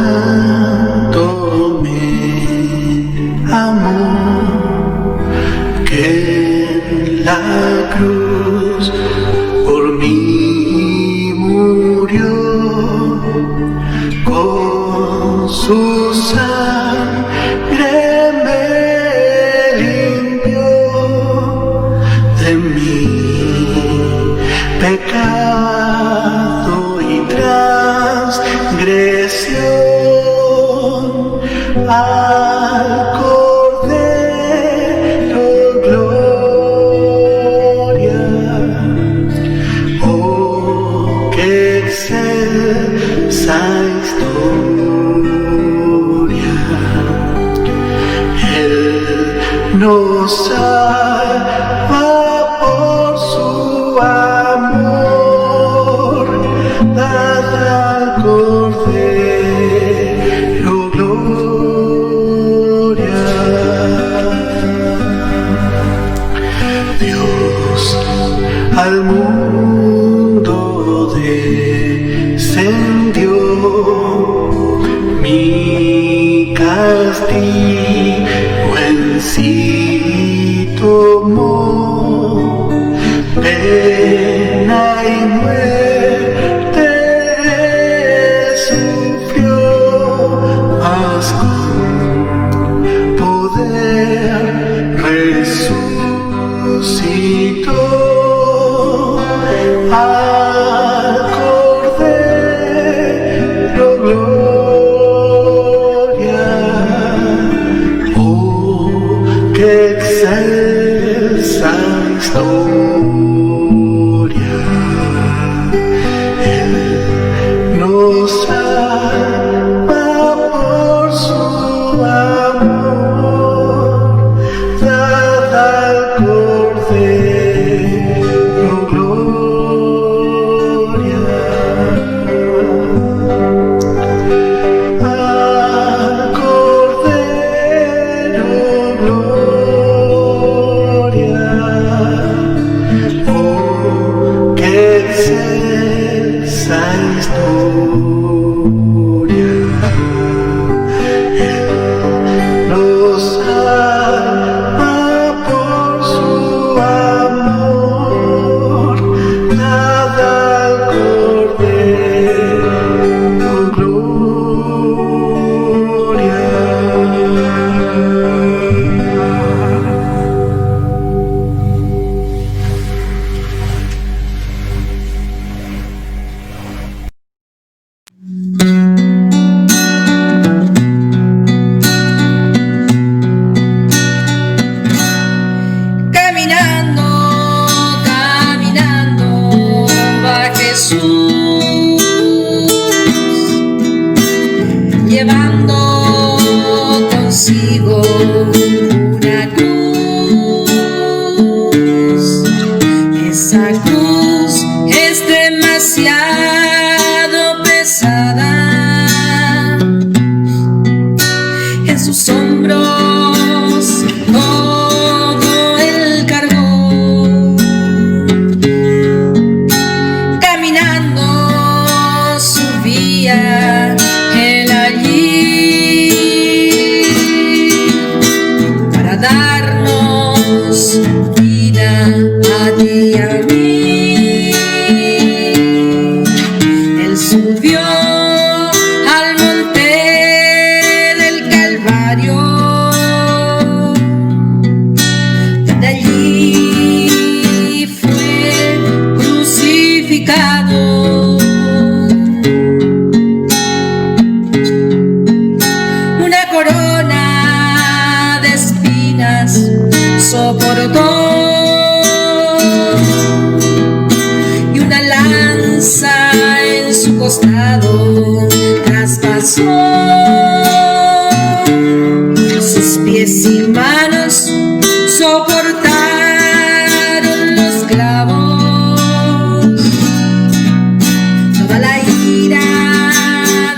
tanto me amó que en la cruz por mí murió, con su sangre me limpió de mi pecado y transgresión. Al Cordero gloria, oh qué excelsa historia. Él nos salva por su amor, dad al Cordero gloria. Dios al mundo descendió, mi castigo en sí tomó, pena y muerte sufrió, mas con poder resucitó. Al Cordero gloria, oh qué excelsa historia. Él nos salva por su amor, dad al Cordero gloria. Al Cordero gloria, oh qué excelsa historia. Él nos salva por su amor, dad al Cordero gloria. Caminando, caminando va Jesús, llevando consigo una cruz. Esa cruz es demasiado pesada, en sus hombros todo él cargó. Caminando subía él allí para darnos vida a ti y a mí. Él subió al monte del Calvario, de allí fue crucificado. Una corona de espinas soportó y una lanza en su costado traspasó. Sus pies y manos soportaron los clavos, toda la ira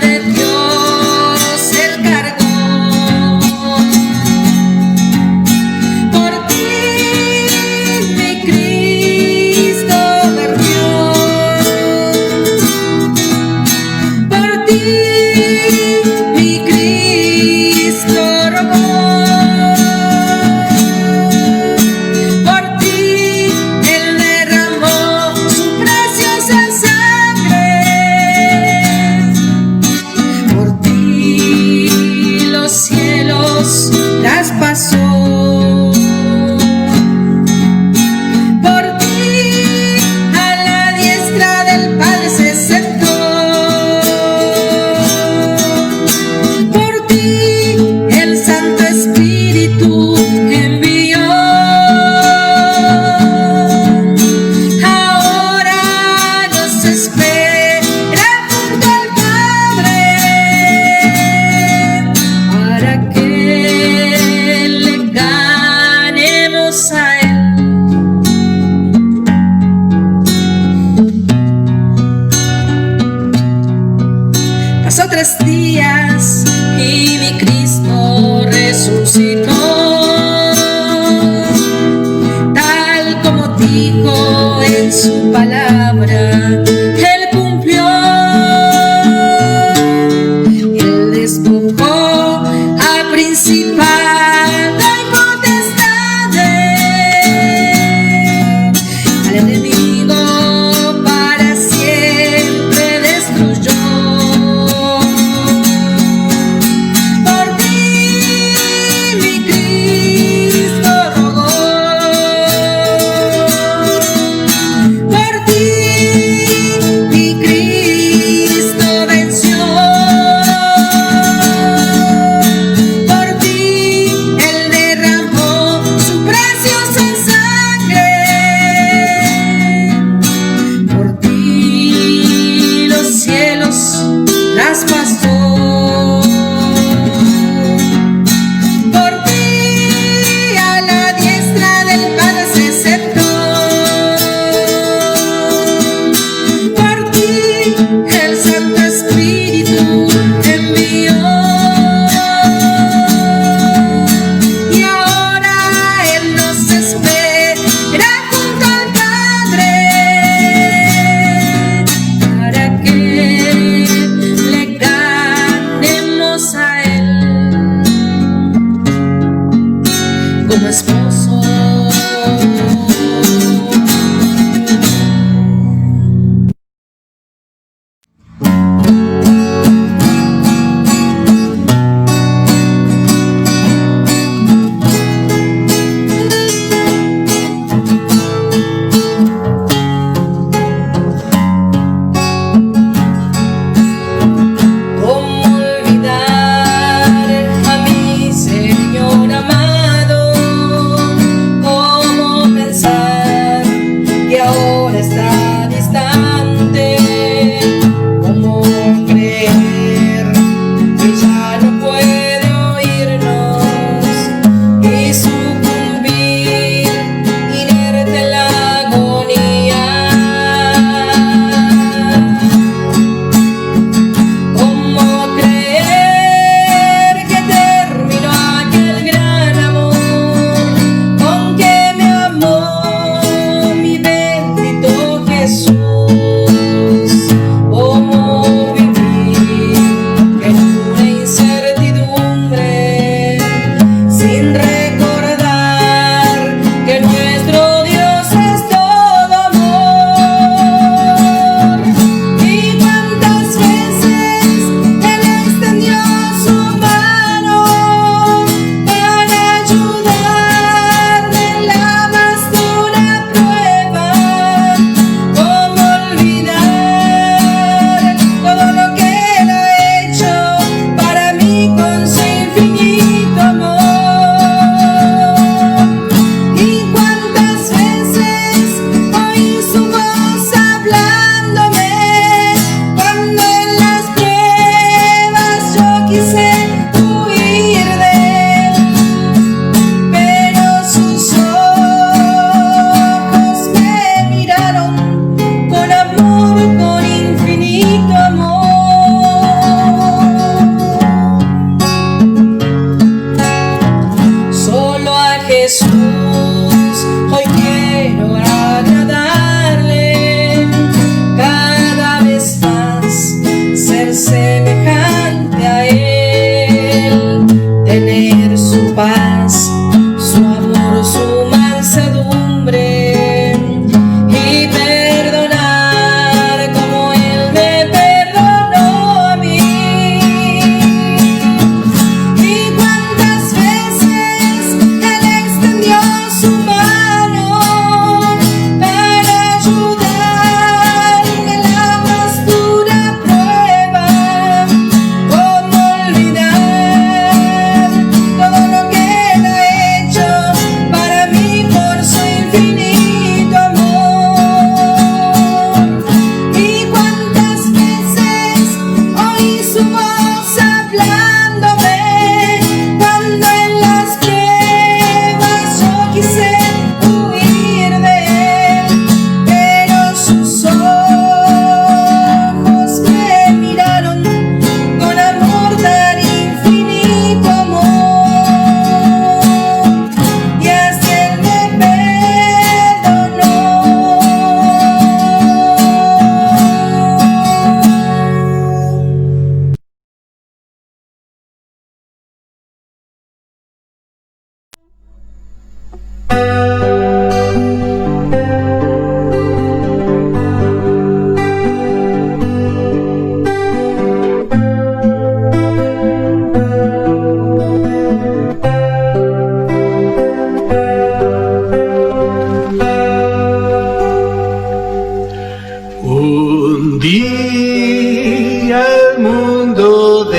de Dios él cargó. Por ti mi Cristo vertió, por ti días y mi Cristo resucitó, tal como dijo en su palabra. Él cumplió, Él despojó a principado y potestades, al enemigo para siempre destruyó. Por ti mi Cristo rogó, por ti mi Cristo venció, por ti Él derramó su preciosa sangre, por ti los cielos traspasó, por ti a la diestra del Padre se sentó, por ti el Santo Espíritu envió, y ahora Él nos espera junto al Padre para que le ganemos a Él como esposo. ¿Cómo olvidar a mi Señor amado?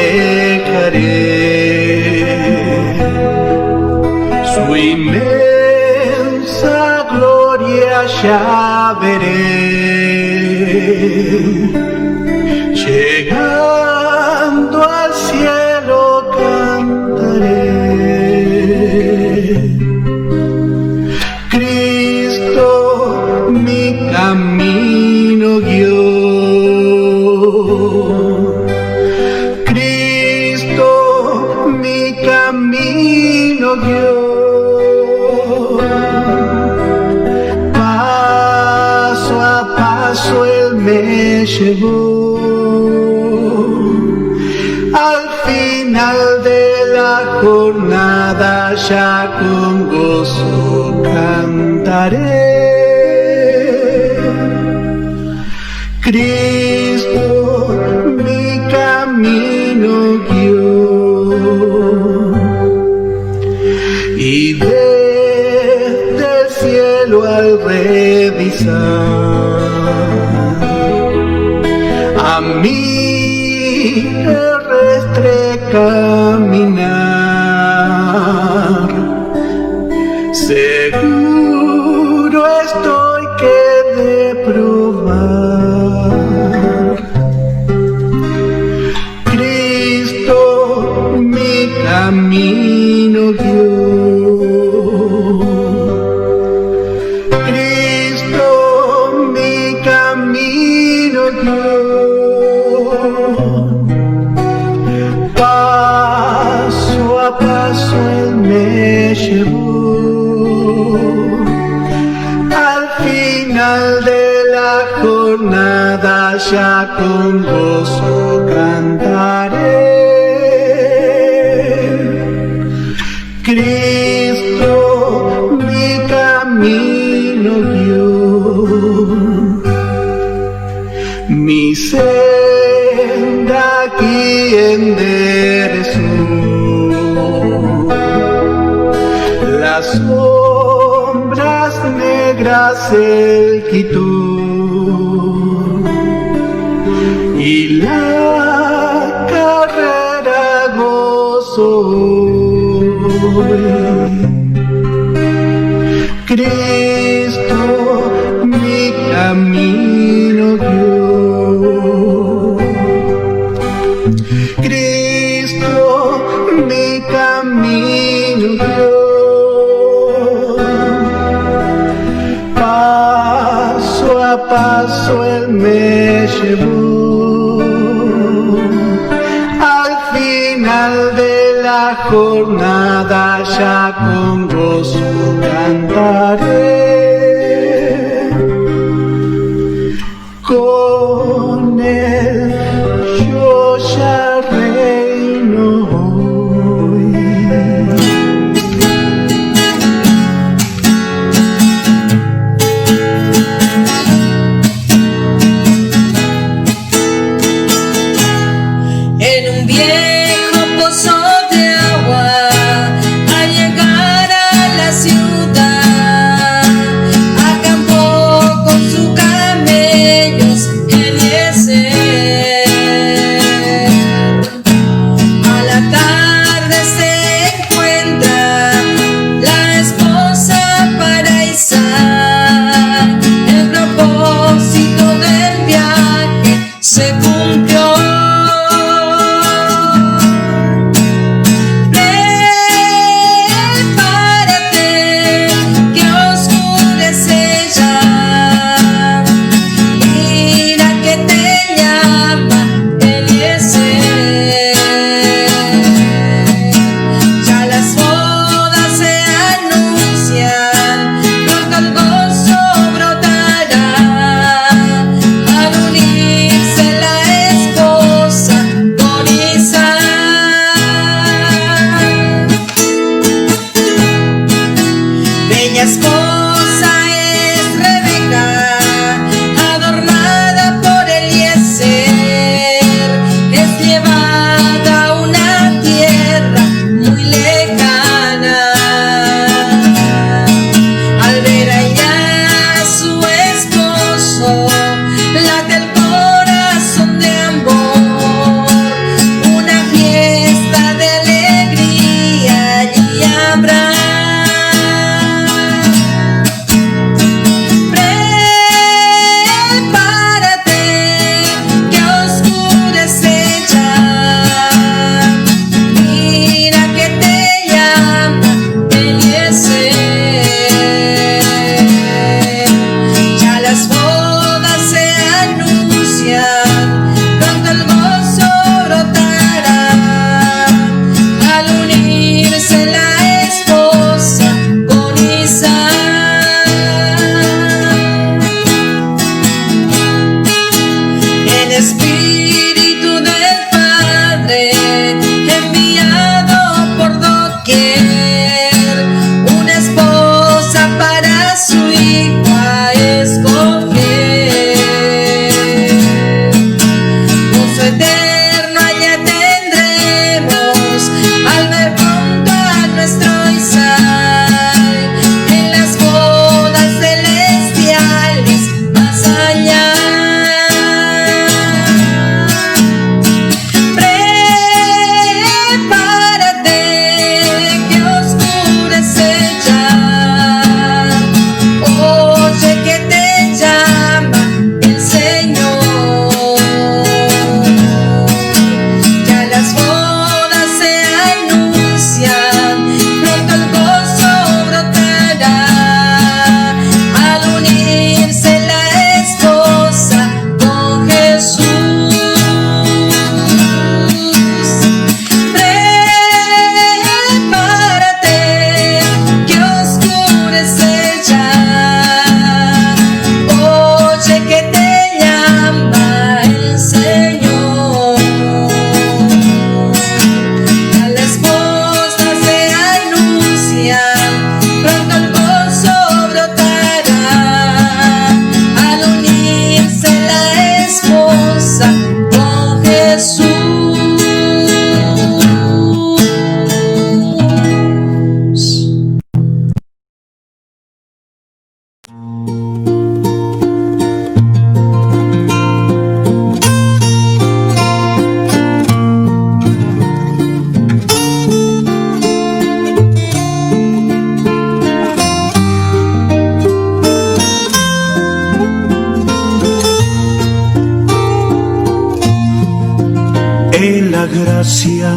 dejaré. Su inmensa gloria ya veré. Llegando al cielo cantaré. Cristo mi camino guió. Cristo mi camino guió. Paso a paso Él me llevó. Al final de la jornada ya con gozo cantaré. Cristo mi camino guió. Y desde el cielo al revisar a mí terrestre caminar, seguro estoy que de probar. Cristo mi camino guió. Cristo mi camino guió. Paso a paso Él me llevó. Al final de la jornada ya con gozo cantaré. Cristo mi camino guió. Mi senda aquí enderezó. Las sombras negras Él quitó. Y la carrera gozó. Cristo mi camino guió. Cristo mi camino guió. Paso a paso Él me llevó. Al final de la jornada ya con gozo cantaré. Con Él yo ya reino hoy. En un viejo pozo de agua, al llegar a la ciudad, gracia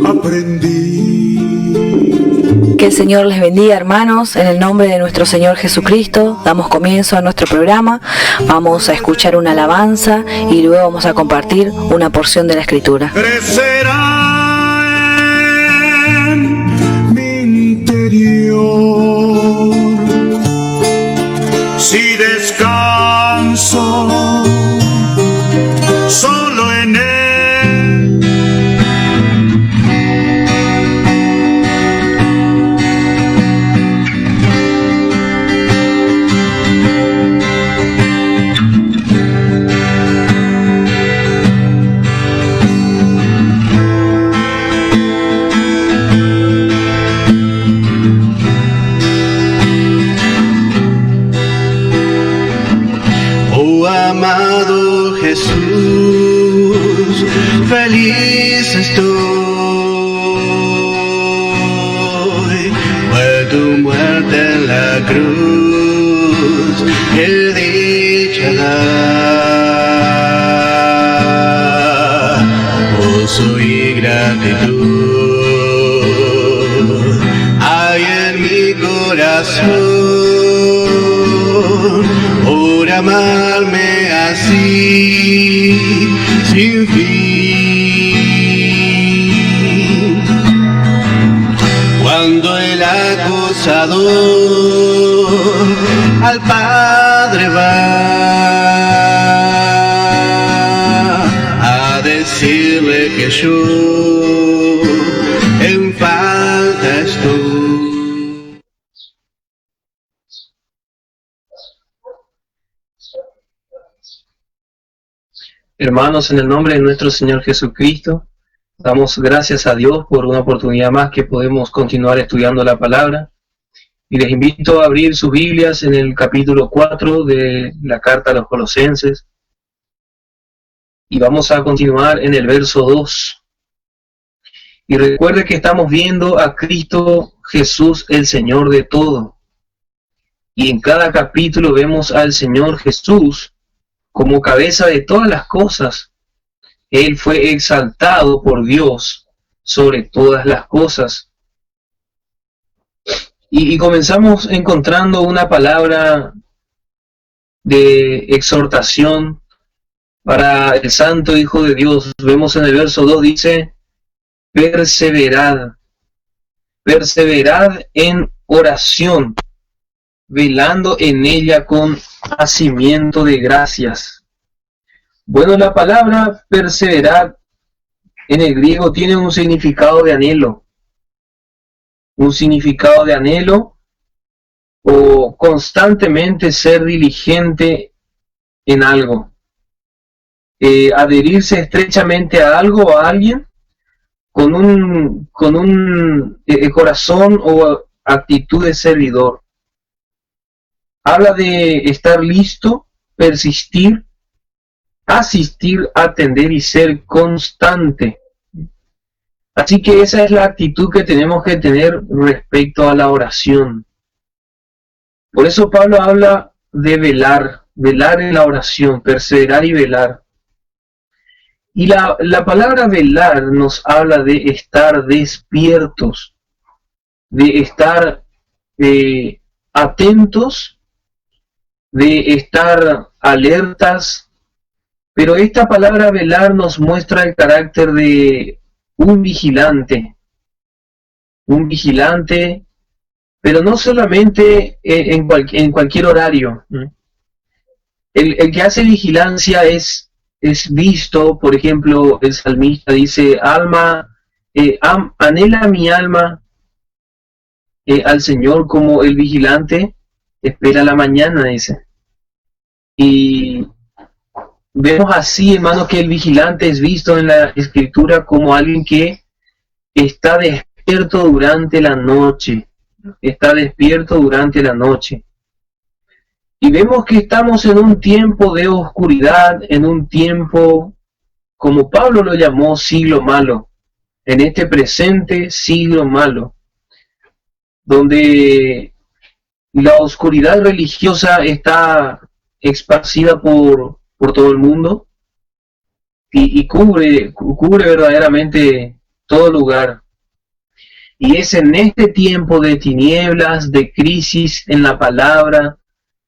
aprendí. Que el Señor les bendiga, hermanos. En el nombre de nuestro Señor Jesucristo damos comienzo a nuestro programa. Vamos a escuchar una alabanza y luego vamos a compartir una porción de la Escritura. Crecerá en mi interior si descanso solo en él. Oh amado Jesús, feliz estoy, fue tu muerte en la cruz, que dicha da, gozo y gratitud hay en mi corazón por amarme así sin fin. Cuando el acusador al Padre va a decirle que yo en falta estoy. Hermanos, en el nombre de nuestro Señor Jesucristo, damos gracias a Dios por una oportunidad más que podemos continuar estudiando la palabra. Y les invito a abrir sus Biblias en el capítulo 4 de la carta a los Colosenses. Y vamos a continuar en el verso 2. Y recuerde que estamos viendo a Cristo Jesús, el Señor de todo. Y en cada capítulo vemos al Señor Jesús como cabeza de todas las cosas. Él fue exaltado por Dios sobre todas las cosas. Y comenzamos encontrando una palabra de exhortación para el Santo Hijo de Dios. Vemos en el verso 2, dice, perseverad. Perseverad en oración, velando en ella con hacimiento de gracias. Bueno, la palabra perseverar en el griego tiene un significado de anhelo. Un significado de anhelo o constantemente ser diligente en algo. Adherirse estrechamente a algo o a alguien con un corazón o actitud de servidor. Habla de estar listo, persistir, asistir, atender y ser constante. Así que esa es la actitud que tenemos que tener respecto a la oración. Por eso Pablo habla de velar, velar en la oración, perseverar y velar. Y la palabra velar nos habla de estar despiertos, de estar atentos, de estar alertas, pero esta palabra velar nos muestra el carácter de un vigilante, pero no solamente en cualquier horario. El que hace vigilancia es visto, por ejemplo, el salmista dice, anhela mi alma al Señor como el vigilante espera la mañana, dice. Y vemos así, hermanos, que el vigilante es visto en la Escritura como alguien que está despierto durante la noche. Está despierto durante la noche. Y vemos que estamos en un tiempo de oscuridad, en un tiempo, como Pablo lo llamó, siglo malo. En este presente siglo malo, donde la oscuridad religiosa está esparcida por todo el mundo, y cubre verdaderamente todo lugar. Y es en este tiempo de tinieblas, de crisis en la palabra,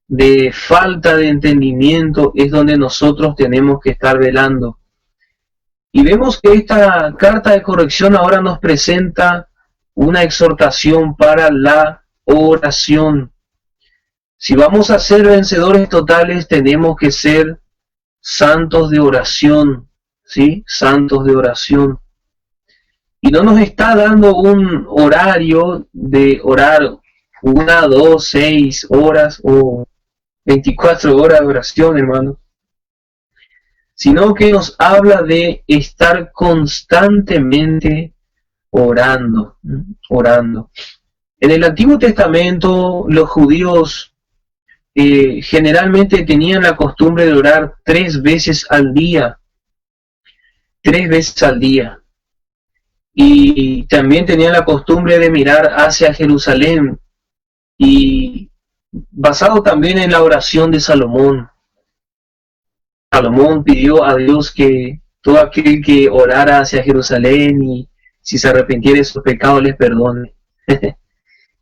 de falta de entendimiento, es donde nosotros tenemos que estar velando. Y vemos que esta carta de corrección ahora nos presenta una exhortación para la oración. Si vamos a ser vencedores totales, tenemos que ser santos de oración, ¿sí? Santos de oración. Y no nos está dando un horario de orar 1, 2, 6 horas o 24 horas de oración, hermano, sino que nos habla de estar constantemente orando. En el Antiguo Testamento, los judíos generalmente tenían la costumbre de orar 3 veces al día. 3 veces al día. Y también tenían la costumbre de mirar hacia Jerusalén, y basado también en la oración de Salomón. Salomón pidió a Dios que todo aquel que orara hacia Jerusalén y si se arrepintiera de sus pecados les perdone.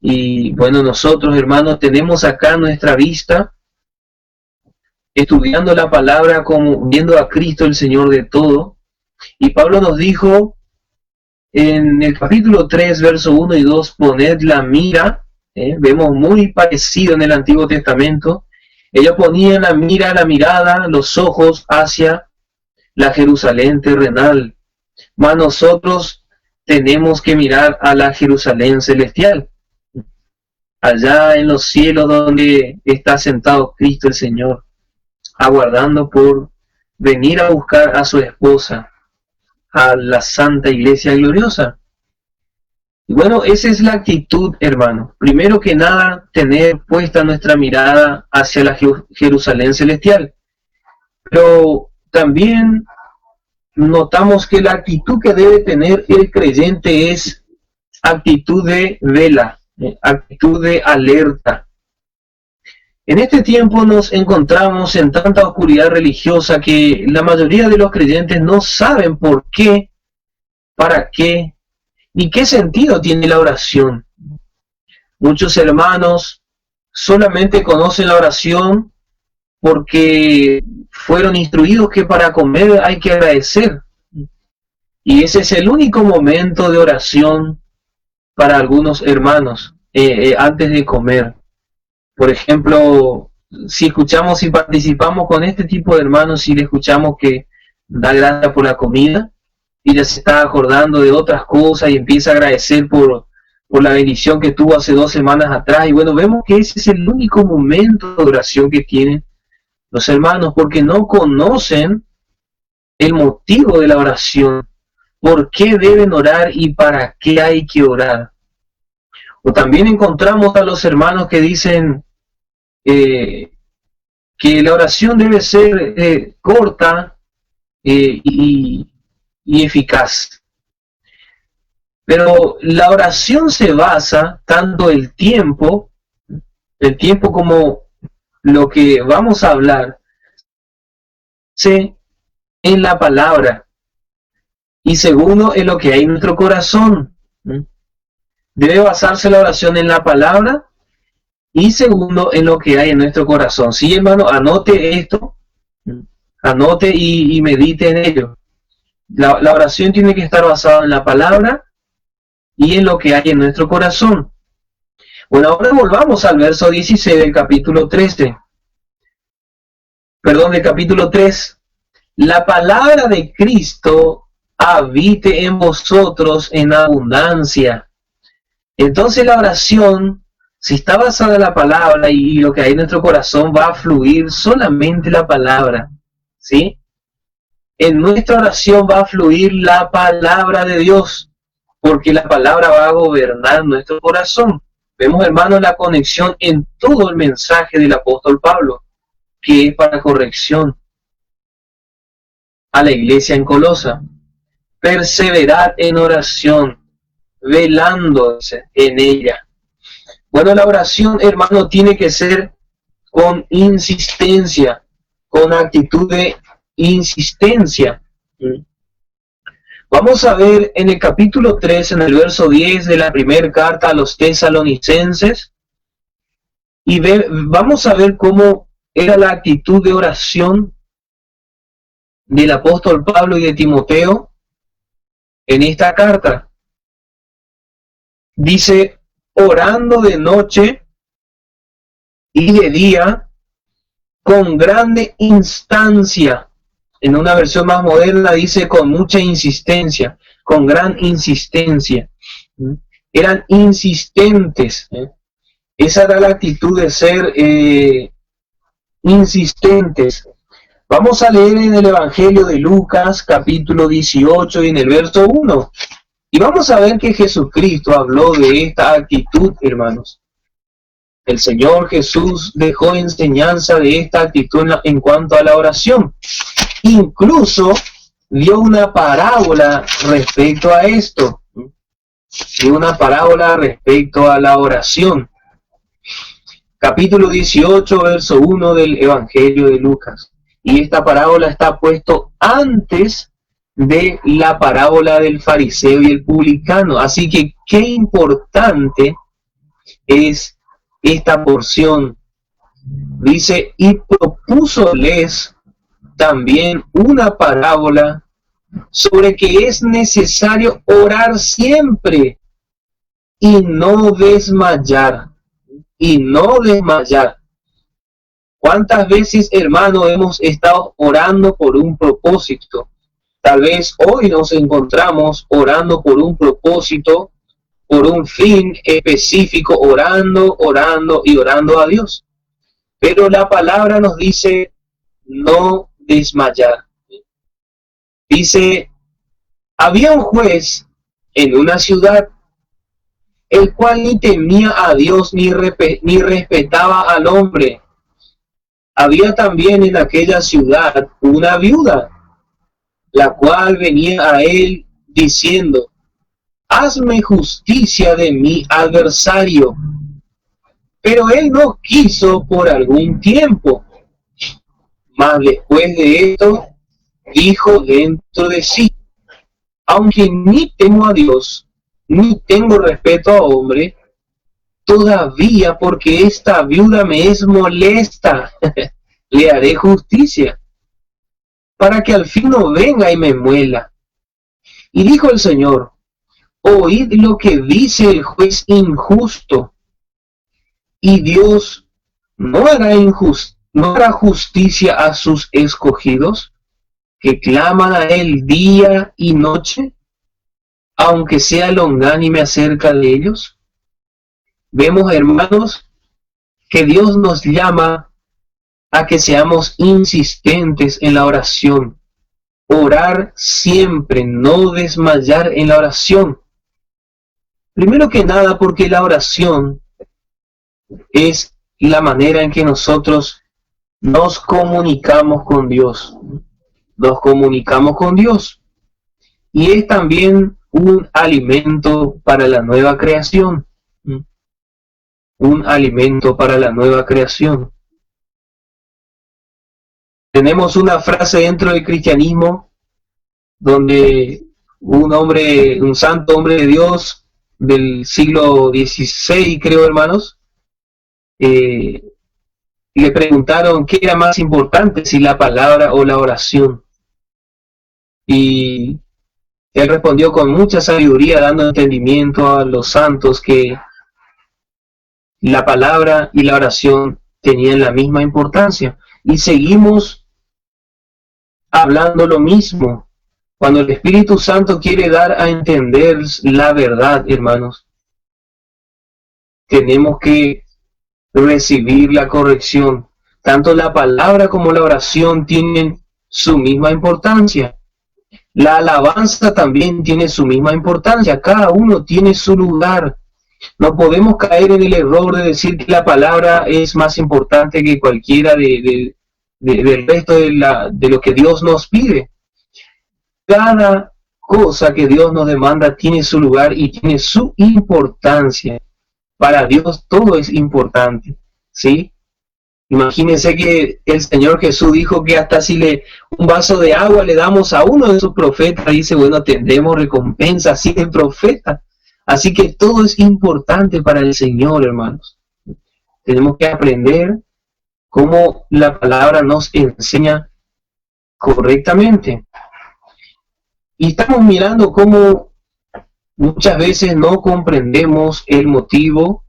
Y bueno, nosotros, hermanos, tenemos acá nuestra vista, estudiando la palabra, como viendo a Cristo, el Señor de todo. Y Pablo nos dijo en el capítulo 3, verso 1 y 2, poned la mira. Vemos muy parecido en el Antiguo Testamento. Ellos ponían la mirada, los ojos hacia la Jerusalén terrenal. Mas nosotros tenemos que mirar a la Jerusalén celestial, allá en los cielos donde está sentado Cristo el Señor, aguardando por venir a buscar a su esposa, a la Santa Iglesia gloriosa. Y bueno, esa es la actitud, hermano. Primero que nada, tener puesta nuestra mirada hacia la Jerusalén celestial. Pero también notamos que la actitud que debe tener el creyente es actitud de vela, actitud de alerta. En este tiempo nos encontramos en tanta oscuridad religiosa que la mayoría de los creyentes no saben por qué, para qué, ni qué sentido tiene la oración. Muchos hermanos solamente conocen la oración porque fueron instruidos que para comer hay que agradecer. Y ese es el único momento de oración para algunos hermanos, antes de comer. Por ejemplo, si escuchamos y participamos con este tipo de hermanos, si le escuchamos que da gracias por la comida, y ya se está acordando de otras cosas y empieza a agradecer por la bendición que tuvo hace 2 semanas atrás. Y bueno, vemos que ese es el único momento de oración que tienen los hermanos, porque no conocen el motivo de la oración, por qué deben orar y para qué hay que orar. O también encontramos a los hermanos que dicen que la oración debe ser corta y eficaz. Pero la oración se basa tanto el tiempo como lo que vamos a hablar, en la palabra, y segundo, en lo que hay en nuestro corazón. Debe basarse la oración en la palabra, y segundo, en lo que hay en nuestro corazón. Sí, hermano, anote esto, anote y medite en ello. La oración tiene que estar basada en la palabra y en lo que hay en nuestro corazón. Bueno, ahora volvamos al verso 16 del capítulo 13. Perdón, del capítulo 3. La palabra de Cristo habite en vosotros en abundancia. Entonces la oración, si está basada en la palabra y lo que hay en nuestro corazón, va a fluir solamente la palabra, ¿sí? En nuestra oración va a fluir la palabra de Dios, porque la palabra va a gobernar nuestro corazón. Vemos, hermanos, la conexión en todo el mensaje del apóstol Pablo, que es para corrección a la iglesia en Colosa. Perseverad en oración, velándose en ella. Bueno, la oración, hermano, tiene que ser con insistencia, con actitud de insistencia. Vamos a ver en el capítulo 3, en el verso 10 de la primera carta a los tesalonicenses, y vamos a ver cómo era la actitud de oración del apóstol Pablo y de Timoteo en esta carta. Dice, orando de noche y de día, con grande instancia. En una versión más moderna dice con mucha insistencia, con gran insistencia. Eran insistentes. Esa era la actitud de ser insistentes. Vamos a leer en el Evangelio de Lucas, capítulo 18, y en el verso 1. Y vamos a ver que Jesucristo habló de esta actitud, hermanos. El Señor Jesús dejó enseñanza de esta actitud en cuanto a la oración. Incluso dio una parábola respecto a esto. Dio una parábola respecto a la oración. Capítulo 18, verso 1 del Evangelio de Lucas. Y esta parábola está puesto antes de la parábola del fariseo y el publicano. Así que qué importante es esta porción. Dice, y propúsoles también una parábola sobre que es necesario orar siempre y no desmayar. Y no desmayar. ¿Cuántas veces, hermano, hemos estado orando por un propósito? Tal vez hoy nos encontramos orando por un propósito, por un fin específico, orando y orando a Dios. Pero la palabra nos dice no desmayar. Dice, había un juez en una ciudad, el cual ni temía a Dios ni respetaba al hombre. Había también en aquella ciudad una viuda, la cual venía a él diciendo, hazme justicia de mi adversario. Pero él no quiso por algún tiempo. Mas después de esto, dijo dentro de sí, aunque ni temo a Dios, ni tengo respeto a hombre, todavía porque esta viuda me es molesta, le haré justicia, para que al fin no venga y me muela. Y dijo el Señor, oíd lo que dice el juez injusto, y Dios no hará justicia a sus escogidos, que claman a él día y noche, aunque sea longánime acerca de ellos. Vemos, hermanos, que Dios nos llama a que seamos insistentes en la oración. Orar siempre, no desmayar en la oración. Primero que nada, porque la oración es la manera en que nosotros nos comunicamos con Dios. Nos comunicamos con Dios. Y es también un alimento para la nueva creación. Un alimento para la nueva creación. Tenemos una frase dentro del cristianismo donde un santo hombre de Dios del siglo XVI, creo, hermanos, le preguntaron qué era más importante, si la palabra o la oración. Y él respondió con mucha sabiduría, dando entendimiento a los santos que la palabra y la oración tenían la misma importancia. Y seguimos hablando lo mismo. Cuando el Espíritu Santo quiere dar a entender la verdad, hermanos, tenemos que recibir la corrección. Tanto la palabra como la oración tienen su misma importancia. La alabanza también tiene su misma importancia. Cada uno tiene su lugar. No podemos caer en el error de decir que la palabra es más importante que cualquiera del resto de lo que Dios nos pide. Cada cosa que Dios nos demanda tiene su lugar y tiene su importancia. Para Dios todo es importante, ¿sí? Imagínense que el Señor Jesús dijo que hasta si un vaso de agua le damos a uno de sus profetas, dice, bueno, tendremos recompensa así de profeta. Así que todo es importante para el Señor, hermanos. Tenemos que aprender cómo la palabra nos enseña correctamente. Y estamos mirando cómo muchas veces no comprendemos el motivo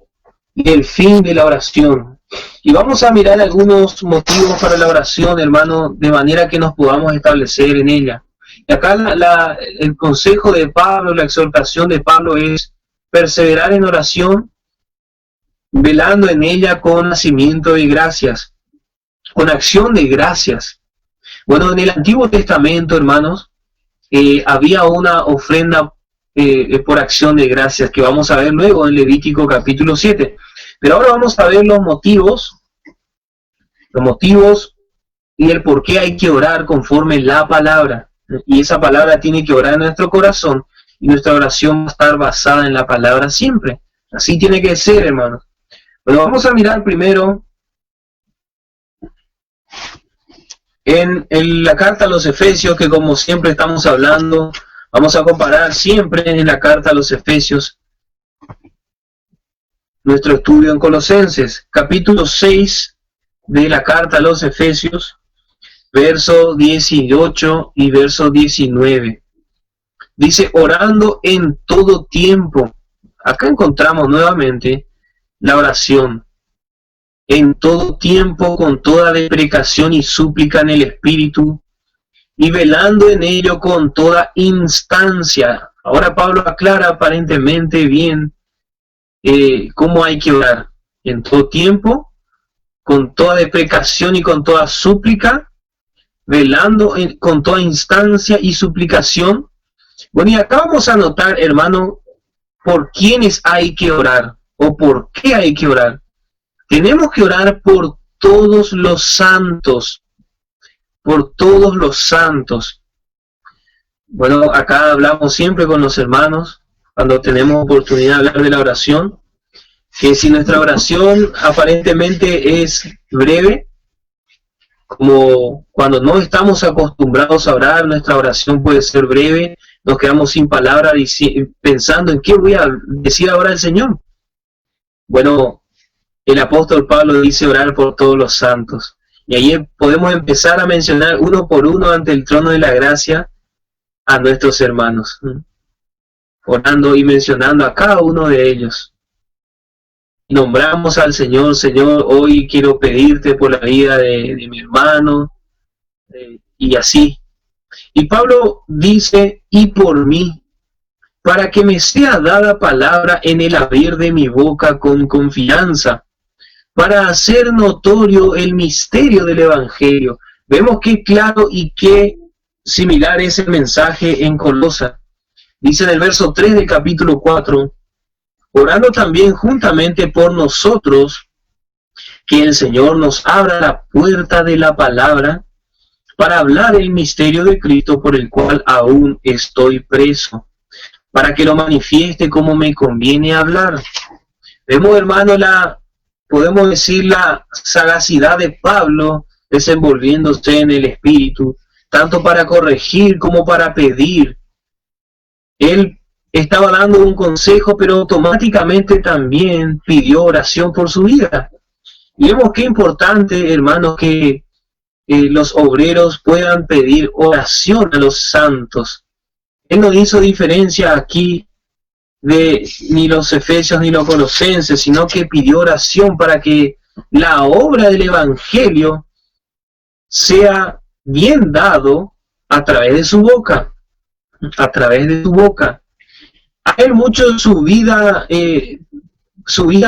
y el fin de la oración. Y vamos a mirar algunos motivos para la oración, hermano, de manera que nos podamos establecer en ella. Y acá el consejo de Pablo, la exhortación de Pablo es perseverar en oración, velando en ella con nacimiento de gracias, con acción de gracias. Bueno, en el Antiguo Testamento, hermanos, había una ofrenda por acción de gracias que vamos a ver luego en Levítico capítulo 7. Pero ahora vamos a ver los motivos y el por qué hay que orar conforme la palabra. Y esa palabra tiene que orar en nuestro corazón y nuestra oración va a estar basada en la palabra siempre. Así tiene que ser, hermanos. Bueno, vamos a mirar primero en la carta a los Efesios, que como siempre estamos hablando, vamos a comparar siempre en la carta a los Efesios nuestro estudio en Colosenses, capítulo 6 de la carta a los Efesios, verso 18 y verso 19. Dice, orando en todo tiempo. Acá encontramos nuevamente la oración. En todo tiempo, con toda deprecación y súplica en el Espíritu, y velando en ello con toda instancia. Ahora Pablo aclara aparentemente bien cómo hay que orar. En todo tiempo, con toda deprecación y con toda súplica, velando con toda instancia y suplicación. Bueno, y acá vamos a notar, hermano, por quiénes hay que orar, o por qué hay que orar. Tenemos que orar por todos los santos, por todos los santos. Bueno, acá hablamos siempre con los hermanos, cuando tenemos oportunidad de hablar de la oración, que si nuestra oración aparentemente es breve, como cuando no estamos acostumbrados a orar, nuestra oración puede ser breve, nos quedamos sin palabras pensando en qué voy a decir ahora al Señor. Bueno, el apóstol Pablo dice orar por todos los santos, y ahí podemos empezar a mencionar uno por uno ante el trono de la gracia a nuestros hermanos, orando y mencionando a cada uno de ellos. Nombramos al Señor, Señor, hoy quiero pedirte por la vida de mi hermano, y así. Y Pablo dice, y por mí, para que me sea dada palabra en el abrir de mi boca con confianza, para hacer notorio el misterio del Evangelio. Vemos qué claro y qué similar es el mensaje en Colosa. Dice en el verso 3 del capítulo 4, orando también juntamente por nosotros, que el Señor nos abra la puerta de la palabra, para hablar el misterio de Cristo, por el cual aún estoy preso, para que lo manifieste como me conviene hablar. Vemos, hermano, podemos decir la sagacidad de Pablo desenvolviéndose en el Espíritu, tanto para corregir como para pedir. Él estaba dando un consejo, pero automáticamente también pidió oración por su vida. Y vemos qué importante, hermanos, que los obreros puedan pedir oración a los santos. Él no hizo diferencia aquí de ni los efesios ni los colosenses, sino que pidió oración para que la obra del Evangelio sea bien dado a través de su boca, a través de su boca. A él mucho su vida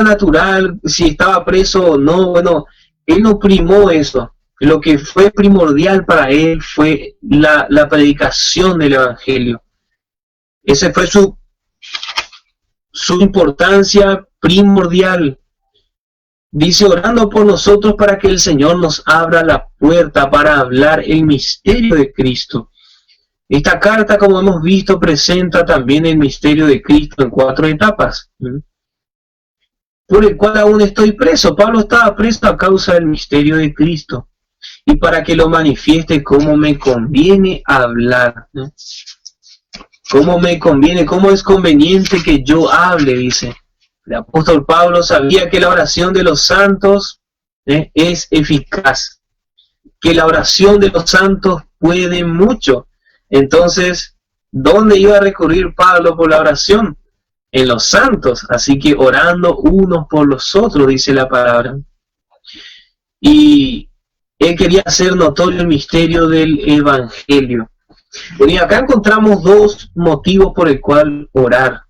natural, si estaba preso o no, bueno, él no primó eso. Lo que fue primordial para él fue la predicación del Evangelio. Esa fue su importancia primordial. Dice, orando por nosotros para que el Señor nos abra la puerta para hablar el misterio de Cristo. Esta carta, como hemos visto, presenta también el misterio de Cristo en 4 etapas. por el cual aún estoy preso. Pablo estaba preso a causa del misterio de Cristo, y para que lo manifieste cómo me conviene hablar, ¿no? Cómo me conviene, cómo es conveniente que yo hable, dice. El apóstol Pablo sabía que la oración de los santos es eficaz, que la oración de los santos puede mucho. Entonces, ¿dónde iba a recurrir Pablo por la oración? En los santos, así que orando unos por los otros, dice la palabra. Y él quería hacer notorio el misterio del Evangelio. Bueno, y acá encontramos dos motivos por el cual orar.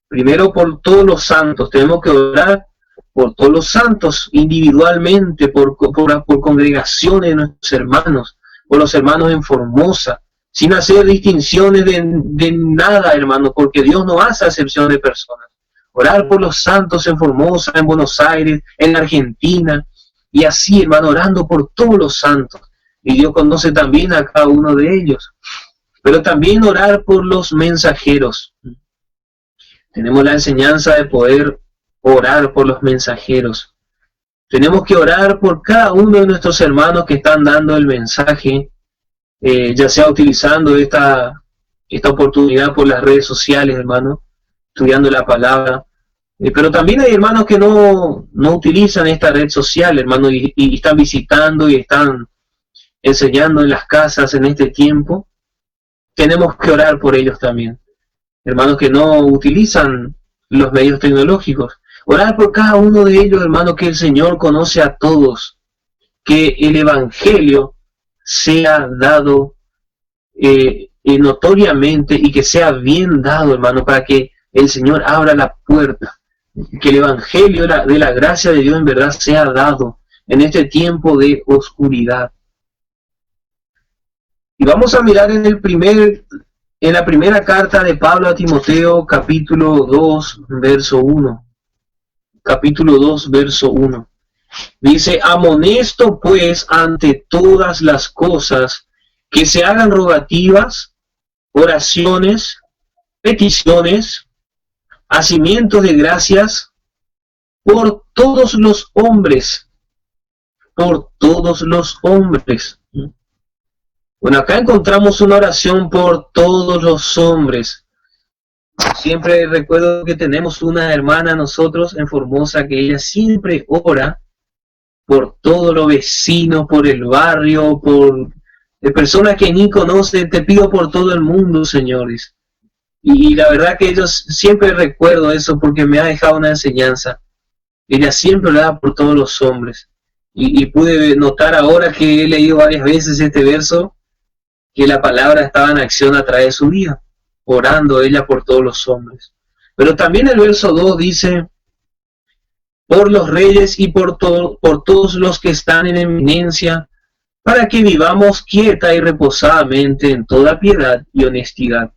Primero, por todos los santos. Tenemos que orar por todos los santos individualmente, por congregaciones de nuestros hermanos, por los hermanos en Formosa, sin hacer distinciones de nada, hermano, porque Dios no hace acepción de personas. Orar por los santos en Formosa, en Buenos Aires, en Argentina, y así, hermano, orando por todos los santos. Y Dios conoce también a cada uno de ellos. Pero también orar por los mensajeros. Tenemos la enseñanza de poder orar por los mensajeros. Tenemos que orar por cada uno de nuestros hermanos que están dando el mensaje, ya sea utilizando esta oportunidad por las redes sociales, hermano, estudiando la palabra. Pero también hay hermanos que no utilizan esta red social, hermano, y están visitando y están enseñando en las casas en este tiempo. Tenemos que orar por ellos también. Hermanos que no utilizan los medios tecnológicos. Orar por cada uno de ellos, hermano, que el Señor conoce a todos. Que el Evangelio sea dado notoriamente y que sea bien dado, hermano, para que el Señor abra la puerta. Que el Evangelio de la gracia de Dios en verdad sea dado en este tiempo de oscuridad. Y vamos a mirar en la primera carta de Pablo a Timoteo, capítulo 2, verso 1. Capítulo 2, verso 1. Dice: amonesto pues ante todas las cosas que se hagan rogativas, oraciones, peticiones, hacimientos de gracias por todos los hombres. Por todos los hombres. Bueno, acá encontramos una oración por todos los hombres. Siempre recuerdo que tenemos una hermana nosotros en Formosa que ella siempre ora por todos los vecinos, por el barrio, por personas que ni conocen. Te pido por todo el mundo, señores. Y la verdad que yo siempre recuerdo eso porque me ha dejado una enseñanza. Ella siempre ora por todos los hombres. Y pude notar ahora que he leído varias veces este verso, que la palabra estaba en acción a través de su vida, orando ella por todos los hombres. Pero también el verso 2 dice: por los reyes y por todos los que están en eminencia, para que vivamos quieta y reposadamente en toda piedad y honestidad.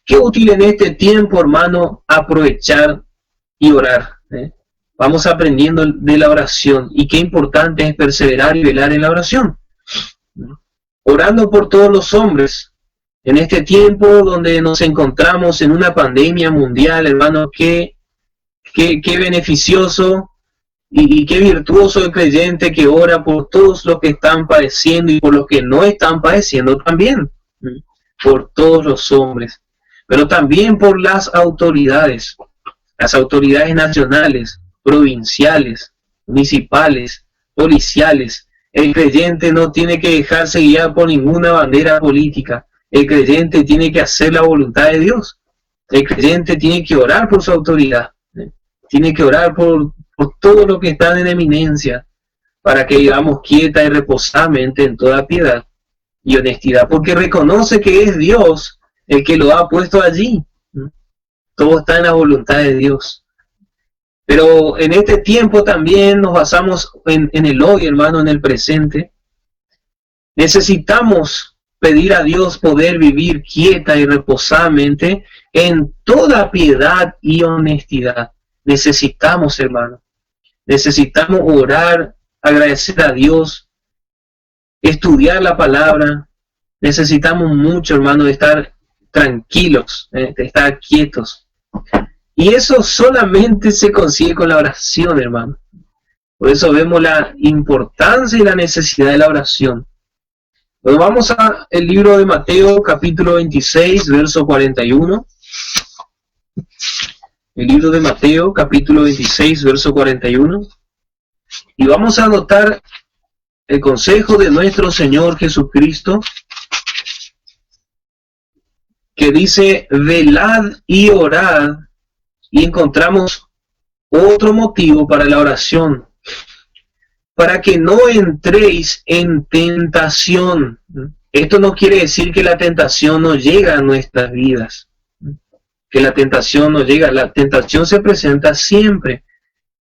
Qué útil en este tiempo, hermano, aprovechar y orar. Vamos aprendiendo de la oración, y qué importante es perseverar y velar en la oración. Orando por todos los hombres, en este tiempo donde nos encontramos en una pandemia mundial, hermano, qué beneficioso y qué virtuoso el creyente que ora por todos los que están padeciendo y por los que no están padeciendo también, por todos los hombres, pero también por las autoridades nacionales, provinciales, municipales, policiales. El creyente no tiene que dejarse guiar por ninguna bandera política. El creyente tiene que hacer la voluntad de Dios. El creyente tiene que orar por su autoridad. Tiene que orar por todo lo que están en eminencia, para que vivamos quieta y reposadamente en toda piedad y honestidad, porque reconoce que es Dios el que lo ha puesto allí. Todo está en la voluntad de Dios. Pero en este tiempo también nos basamos en el hoy, hermano, en el presente. Necesitamos pedir a Dios poder vivir quieta y reposadamente en toda piedad y honestidad. Necesitamos, hermano. Necesitamos orar, agradecer a Dios, estudiar la palabra. Necesitamos mucho, hermano, de estar tranquilos, de estar quietos. Y eso solamente se consigue con la oración, hermano. Por eso vemos la importancia y la necesidad de la oración. Bueno, vamos al libro de Mateo, capítulo 26, verso 41. El libro de Mateo, capítulo 26, verso 41. Y vamos a anotar el consejo de nuestro Señor Jesucristo, que dice, velad y orad, y encontramos otro motivo para la oración, para que no entréis en tentación. Esto no quiere decir que la tentación no llega a nuestras vidas, que la tentación no llega, la tentación se presenta siempre,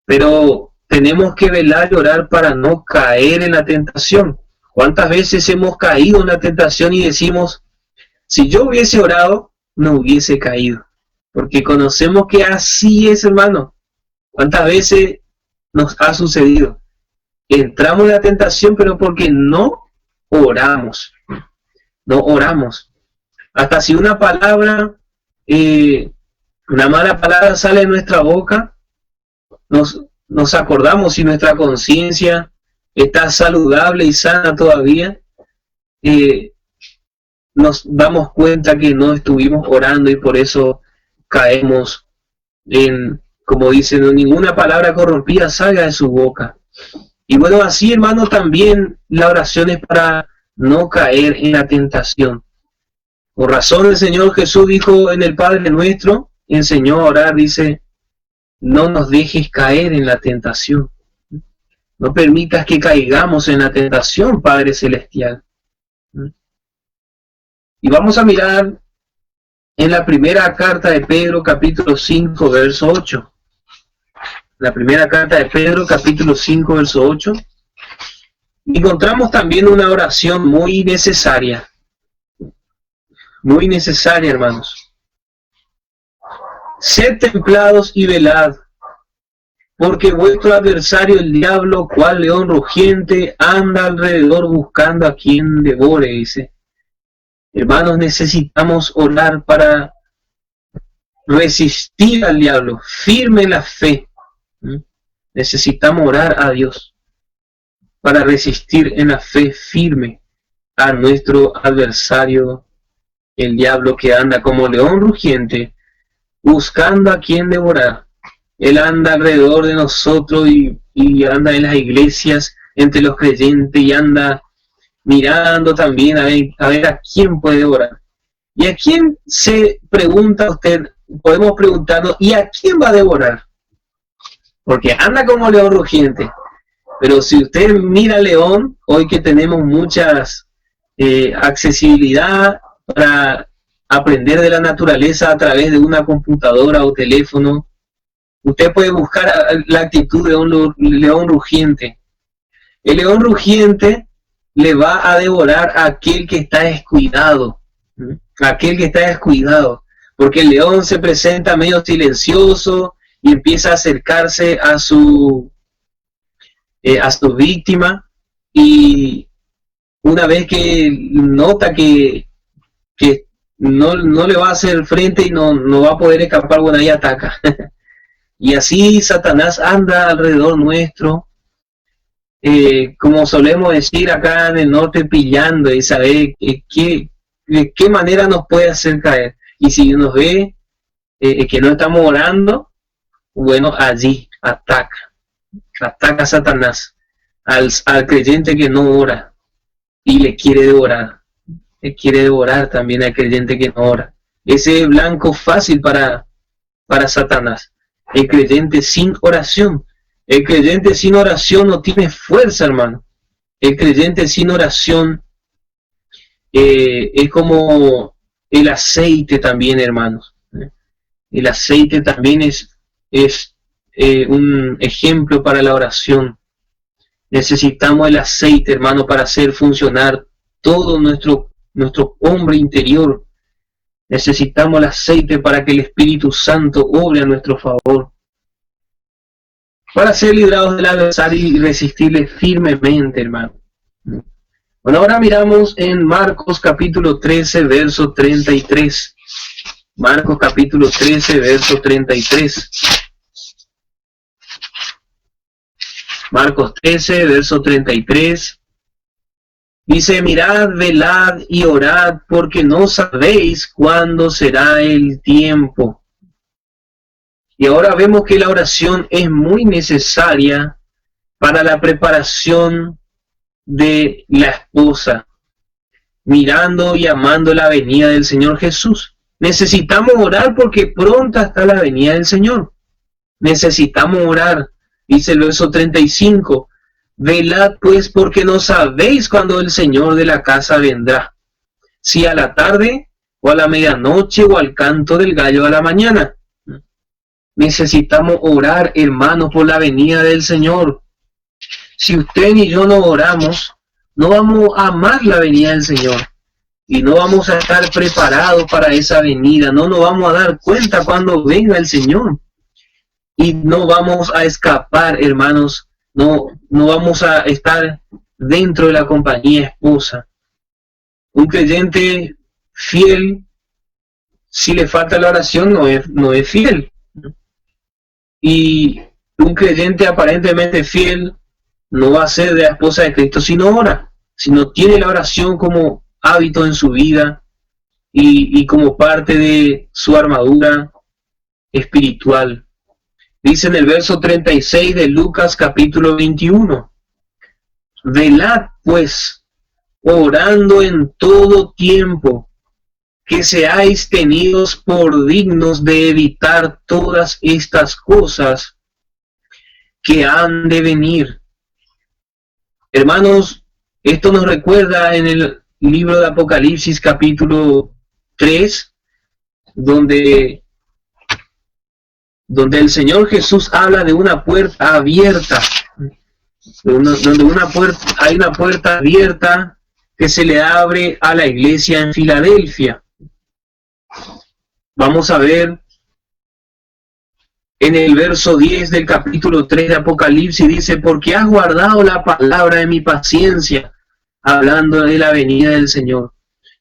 pero tenemos que velar y orar para no caer en la tentación. ¿Cuántas veces hemos caído en la tentación y decimos, si yo hubiese orado, no hubiese caído? Porque conocemos que así es, hermano. ¿Cuántas veces nos ha sucedido? Entramos en la tentación, pero porque no oramos. No oramos. Hasta si una palabra, una mala palabra sale de nuestra boca, nos acordamos si nuestra conciencia está saludable y sana todavía, nos damos cuenta que no estuvimos orando y por eso caemos en, como dicen, ninguna palabra corrompida salga de su boca. Y bueno, así, hermano, también la oración es para no caer en la tentación. Por razón el Señor Jesús dijo en el Padre Nuestro, enseñó a orar, dice, no nos dejes caer en la tentación. No permitas que caigamos en la tentación, Padre Celestial. Y vamos a mirar en la primera carta de Pedro, capítulo 5, verso 8. La primera carta de Pedro, capítulo 5, verso 8. Encontramos también una oración muy necesaria. Muy necesaria, hermanos. Sed templados y velad, porque vuestro adversario el diablo, cual león rugiente, anda alrededor buscando a quien devore, dice. Hermanos, necesitamos orar para resistir al diablo, firme la fe. Necesitamos orar a Dios para resistir en la fe firme a nuestro adversario, el diablo, que anda como león rugiente, buscando a quien devorar. Él anda alrededor de nosotros y anda en las iglesias, entre los creyentes, y anda mirando también a ver a quién puede devorar. ¿Y a quién, se pregunta usted? Podemos preguntarnos, ¿y a quién va a devorar? Porque anda como león rugiente. Pero si usted mira león, hoy que tenemos muchas accesibilidad para aprender de la naturaleza a través de una computadora o teléfono, usted puede buscar la actitud de un león rugiente. El león rugiente le va a devorar a aquel que está descuidado, aquel que está descuidado, porque el león se presenta medio silencioso y empieza a acercarse a su víctima, y una vez que nota que no le va a hacer frente y no va a poder escapar, bueno, ahí ataca. Y así Satanás anda alrededor nuestro, como solemos decir acá en el norte, pillando, y saber de qué manera nos puede hacer caer. Y si nos ve que no estamos orando, bueno, allí ataca a Satanás al creyente que no ora y le quiere devorar. Él quiere devorar también al creyente que no ora. Ese es blanco fácil para Satanás. El creyente sin oración. El creyente sin oración no tiene fuerza, hermano. El creyente sin oración es como el aceite también, hermanos. El aceite también es un ejemplo para la oración. Necesitamos el aceite, hermano, para hacer funcionar todo nuestro hombre interior. Necesitamos el aceite para que el Espíritu Santo obre a nuestro favor, para ser librados del adversario y resistirle firmemente, hermano. Bueno, ahora miramos en Marcos capítulo 13, verso 33. Marcos capítulo 13, verso 33. Marcos 13, verso 33. Dice, mirad, velad y orad, porque no sabéis cuándo será el tiempo. Y ahora vemos que la oración es muy necesaria para la preparación de la esposa, mirando y amando la venida del Señor Jesús. Necesitamos orar porque pronta está la venida del Señor. Necesitamos orar. Dice el verso 35, velad pues porque no sabéis cuándo el Señor de la casa vendrá, si a la tarde o a la medianoche o al canto del gallo a la mañana. Necesitamos orar, hermanos, por la venida del Señor. Si usted ni yo no oramos, no vamos a amar la venida del Señor y no vamos a estar preparados para esa venida. No nos vamos a dar cuenta cuando venga el Señor y no vamos a escapar, hermanos. No vamos a estar dentro de la compañía esposa. Un creyente fiel, si le falta la oración, no es fiel. Y un creyente aparentemente fiel no va a ser de la esposa de Cristo si no ora, si no tiene la oración como hábito en su vida y como parte de su armadura espiritual. Dice en el verso 36 de Lucas capítulo 21, velad pues, orando en todo tiempo, que seáis tenidos por dignos de evitar todas estas cosas que han de venir. Hermanos, esto nos recuerda en el libro de Apocalipsis capítulo 3, donde el Señor Jesús habla de una puerta abierta, donde hay una puerta abierta que se le abre a la iglesia en Filadelfia. Vamos a ver en el verso 10 del capítulo 3 de Apocalipsis, dice, porque has guardado la palabra de mi paciencia, hablando de la venida del Señor.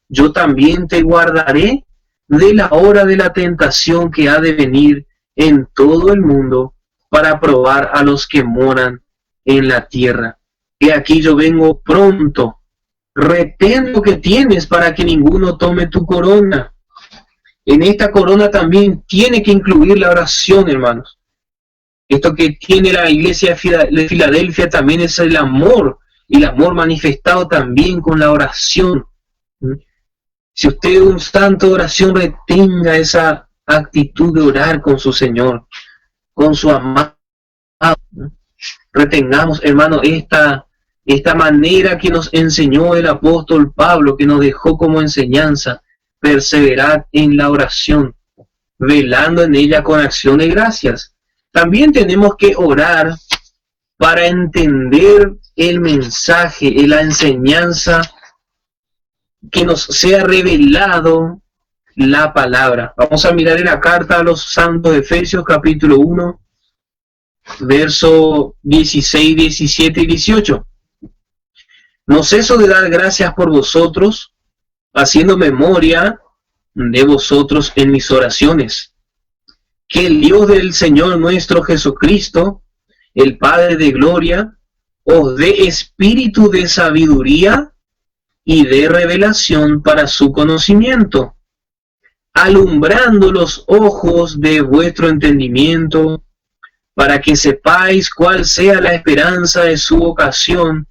Yo también te guardaré de la hora de la tentación que ha de venir en todo el mundo para probar a los que moran en la tierra. He aquí yo vengo pronto, retén lo que tienes para que ninguno tome tu corona. En esta corona también tiene que incluir la oración, hermanos. Esto que tiene la iglesia de Filadelfia también es el amor, y el amor manifestado también con la oración. Si usted es un santo de oración, retenga esa actitud de orar con su Señor, con su amado. Retengamos, hermano, esta manera que nos enseñó el apóstol Pablo, que nos dejó como enseñanza: perseverad en la oración, velando en ella con acción de gracias. También tenemos que orar para entender el mensaje y la enseñanza, que nos sea revelado la palabra. Vamos a mirar en la carta a los santos de Efesios capítulo 1, verso 16, 17 y 18. No ceso de dar gracias por vosotros, haciendo memoria de vosotros en mis oraciones, que el Dios del Señor nuestro Jesucristo, el Padre de gloria, os dé espíritu de sabiduría y de revelación para su conocimiento, alumbrando los ojos de vuestro entendimiento, para que sepáis cuál sea la esperanza de su vocación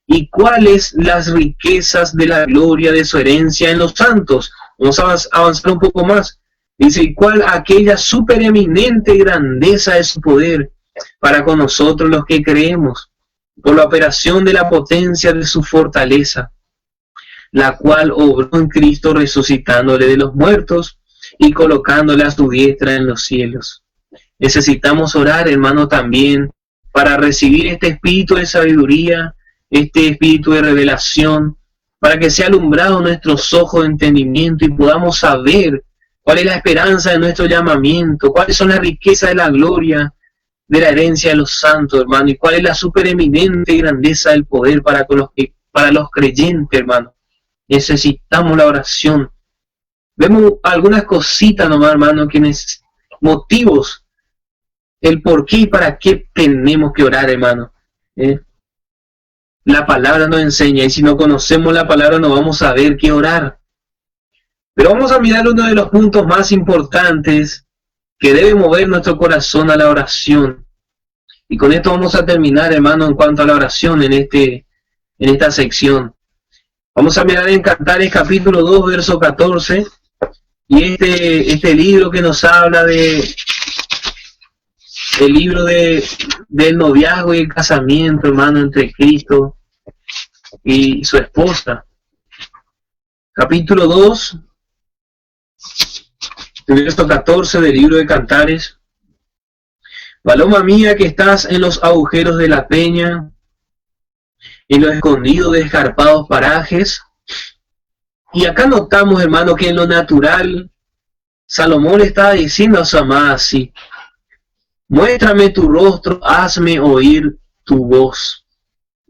y cuáles las riquezas de la gloria de su herencia en los santos. Vamos a avanzar un poco más. Dice, y cuál aquella supereminente grandeza de su poder para con nosotros los que creemos, por la operación de la potencia de su fortaleza, la cual obró en Cristo resucitándole de los muertos y colocándole a su diestra en los cielos. Necesitamos orar, hermano, también para recibir este espíritu de sabiduría, este espíritu de revelación, para que sea alumbrado nuestros ojos de entendimiento y podamos saber cuál es la esperanza de nuestro llamamiento, cuáles son las riquezas de la gloria de la herencia de los santos, hermano, y cuál es la supereminente grandeza del poder para los creyentes, hermano. Necesitamos la oración. Vemos algunas cositas nomás, hermano, motivos, el por qué y para qué tenemos que orar, hermano. La palabra nos enseña, y si no conocemos la palabra no vamos a saber qué orar. Pero vamos a mirar uno de los puntos más importantes que debe mover nuestro corazón a la oración. Y con esto vamos a terminar, hermano, en cuanto a la oración en esta sección. Vamos a mirar en Cantares capítulo 2, verso 14. Y este libro que nos habla del libro del noviazgo y el casamiento, hermano, entre Cristo y su esposa. Capítulo 2, verso 14 del libro de Cantares. Paloma mía que estás en los agujeros de la peña, en los escondidos de escarpados parajes. Y acá notamos, hermano, que en lo natural, Salomón le estaba diciendo a su amada así: muéstrame tu rostro, hazme oír tu voz,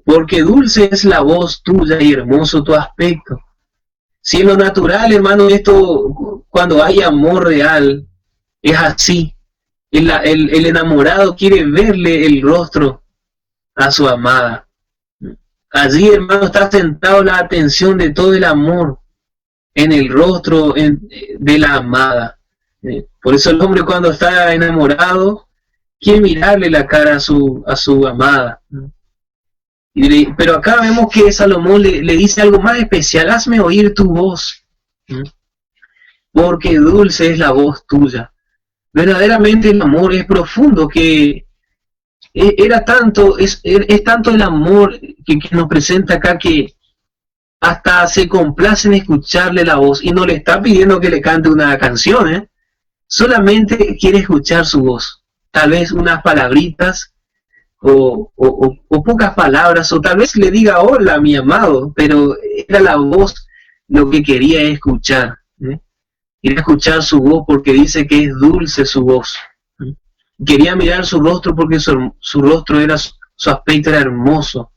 porque dulce es la voz tuya y hermoso tu aspecto. Si en lo natural, hermano, esto, cuando hay amor real, es así. El enamorado quiere verle el rostro a su amada. Allí, hermano, está sentado la atención de todo el amor en el rostro de la amada. Por eso el hombre, cuando está enamorado, quiere mirarle la cara a su amada. Pero acá vemos que Salomón le dice algo más especial: hazme oír tu voz, porque dulce es la voz tuya. Verdaderamente el amor es profundo, que es tanto el amor que nos presenta acá, que hasta se complace en escucharle la voz, y no le está pidiendo que le cante una canción, solamente quiere escuchar su voz, tal vez unas palabritas o pocas palabras, o tal vez le diga hola mi amado, pero era la voz lo que quería escuchar. Quería escuchar su voz porque dice que es dulce su voz. Quería mirar su rostro porque su rostro era, su aspecto era hermoso.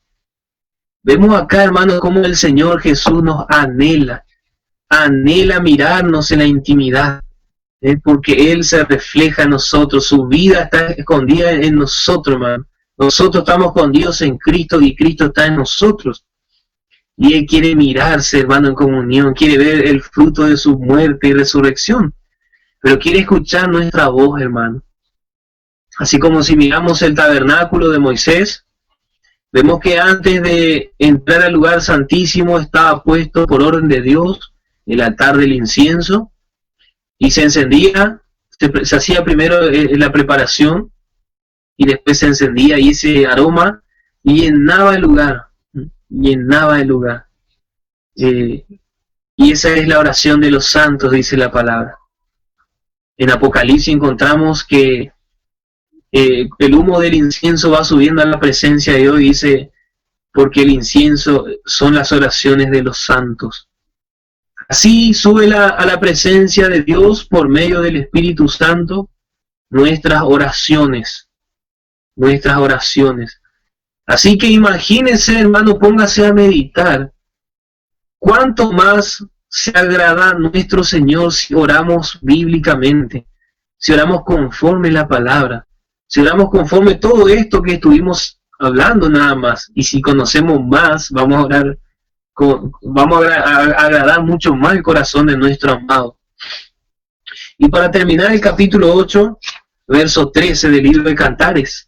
Vemos acá, hermanos, cómo el Señor Jesús nos anhela mirarnos en la intimidad, porque Él se refleja en nosotros, su vida está escondida en nosotros, hermano. Nosotros estamos con Dios en Cristo y Cristo está en nosotros. Y Él quiere mirarse, hermano, en comunión, quiere ver el fruto de su muerte y resurrección, pero quiere escuchar nuestra voz, hermano. Así como si miramos el tabernáculo de Moisés, vemos que antes de entrar al lugar santísimo estaba puesto por orden de Dios el altar del incienso, y se encendía, se hacía primero la preparación, y después se encendía, y ese aroma llenaba el lugar. Y esa es la oración de los santos, dice la palabra. En Apocalipsis encontramos que el humo del incienso va subiendo a la presencia de Dios, y dice, porque el incienso son las oraciones de los santos. Así sube a la presencia de Dios por medio del Espíritu Santo nuestras oraciones. Así que imagínense, hermano, póngase a meditar cuánto más se agrada nuestro Señor si oramos bíblicamente, si oramos conforme a la palabra, si oramos conforme todo esto que estuvimos hablando nada más, y si conocemos más, vamos a agradar mucho más el corazón de nuestro amado. Y para terminar, el capítulo 8, verso 13 del libro de Cantares.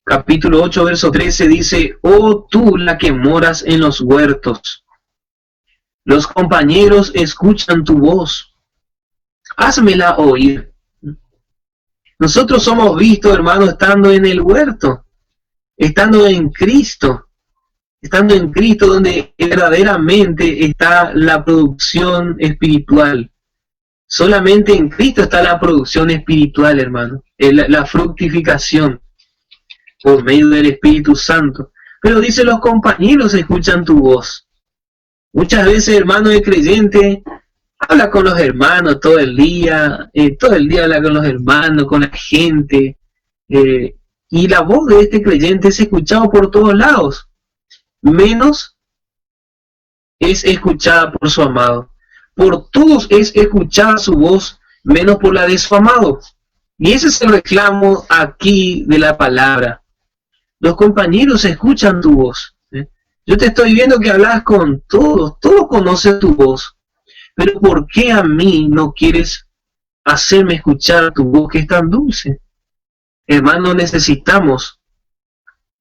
Capítulo 8, verso 13 dice: oh tú la que moras en los huertos, los compañeros escuchan tu voz, házmela oír. Nosotros somos vistos, hermanos, estando en el huerto, estando en Cristo, donde verdaderamente está la producción espiritual. Solamente en Cristo está la producción espiritual, hermano, la fructificación por medio del Espíritu Santo. Pero dice, los compañeros escuchan tu voz. Muchas veces, hermano, el creyente habla con los hermanos todo el día habla con los hermanos, con la gente, y la voz de este creyente es escuchada por todos lados, menos es escuchada por su amado. por todos es escuchar su voz, menos por la de su amado. Y ese es el reclamo aquí de la palabra. Los compañeros escuchan tu voz. Yo te estoy viendo que hablas con todos conocen tu voz. Pero ¿por qué a mí no quieres hacerme escuchar tu voz que es tan dulce? Hermano, necesitamos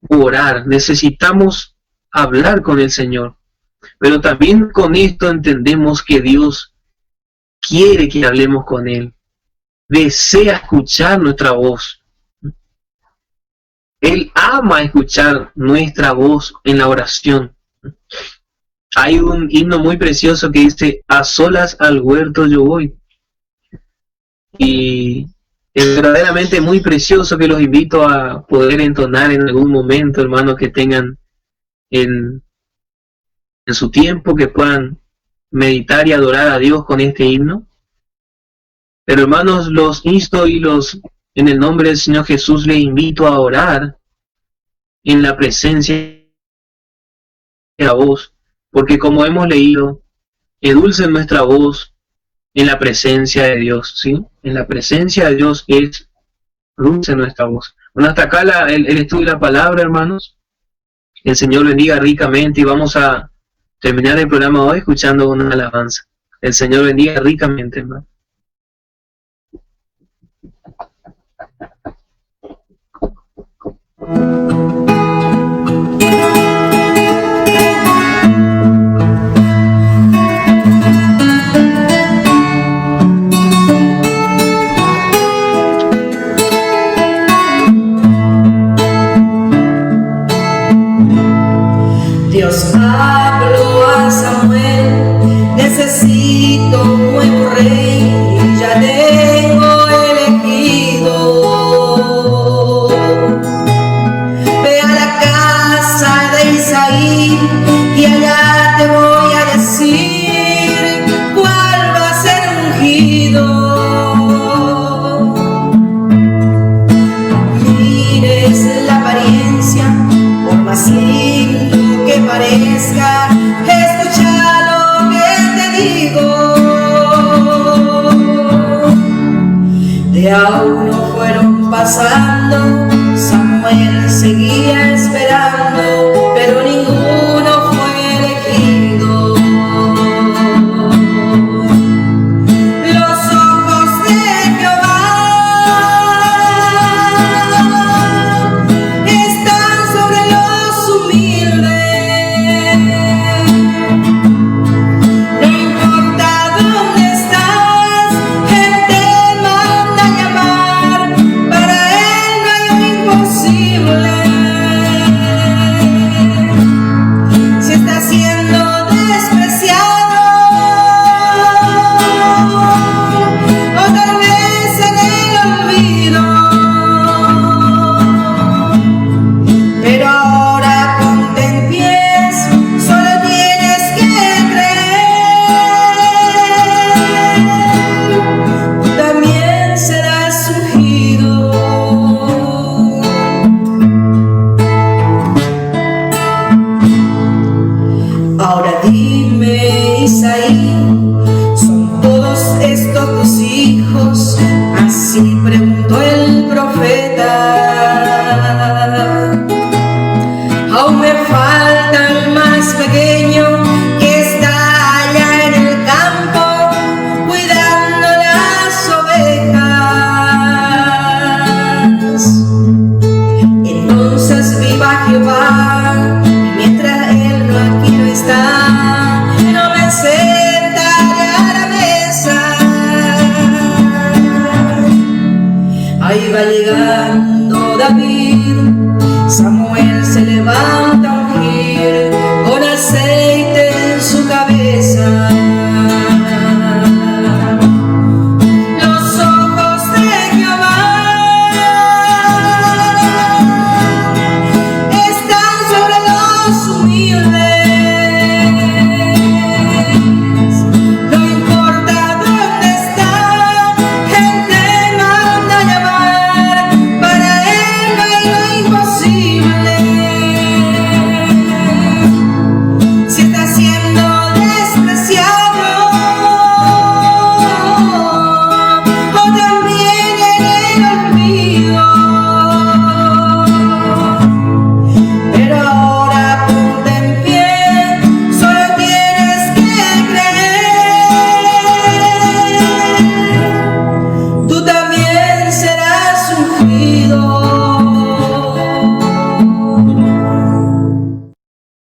orar, necesitamos hablar con el Señor. Pero también con esto entendemos que Dios quiere que hablemos con Él. Desea escuchar nuestra voz. Él ama escuchar nuestra voz en la oración. Hay un himno muy precioso que dice: a solas al huerto yo voy. Y es verdaderamente muy precioso, que los invito a poder entonar en algún momento, hermanos, que tengan en su tiempo, que puedan meditar y adorar a Dios con este himno. Pero hermanos, los insto y en el nombre del Señor Jesús les invito a orar en la presencia de la voz, porque como hemos leído, edulcen nuestra voz en la presencia de Dios, ¿sí? En la presencia de Dios es dulce nuestra voz. Bueno, hasta acá el estudio de la palabra, hermanos. El Señor bendiga ricamente y vamos a terminar el programa hoy escuchando una alabanza. El Señor bendiga ricamente, hermano. Dios habló a Samuel: necesito un nuevo rey, y ya tengo elegido. Ve a la casa de Isaí y allá te voy a decir cuál va a ser ungido. Mires la apariencia, por más lindo que parezca, escucha lo que te digo. De a uno fueron pasando, Samuel seguía esperando, pero ninguno fue elegido. Los ojos de Jehová están sobre los humildes. No importa dónde estás, Él te manda a llamar. Para Él no hay un imposible. Si estás siendo despreciado, o tal vez en el olvido, pero ahora ponte en pies, solo tienes que creer, también serás ungido. Ahora dime, Isaí, ¿son todos estos tus hijos? Así preguntó el profeta. Aún me falta el más pequeño, que está allá en el campo cuidando las ovejas. Entonces viva Jehová, y mientras Él aquí no está, no me sentaré a la mesa. Ahí va llegando David, Samuel se levanta a ungir con aceite en su cabeza. Los ojos de Jehová están sobre los humildes. No importa dónde está, Él te manda a llamar. Para Él no hay lo imposible. Dios.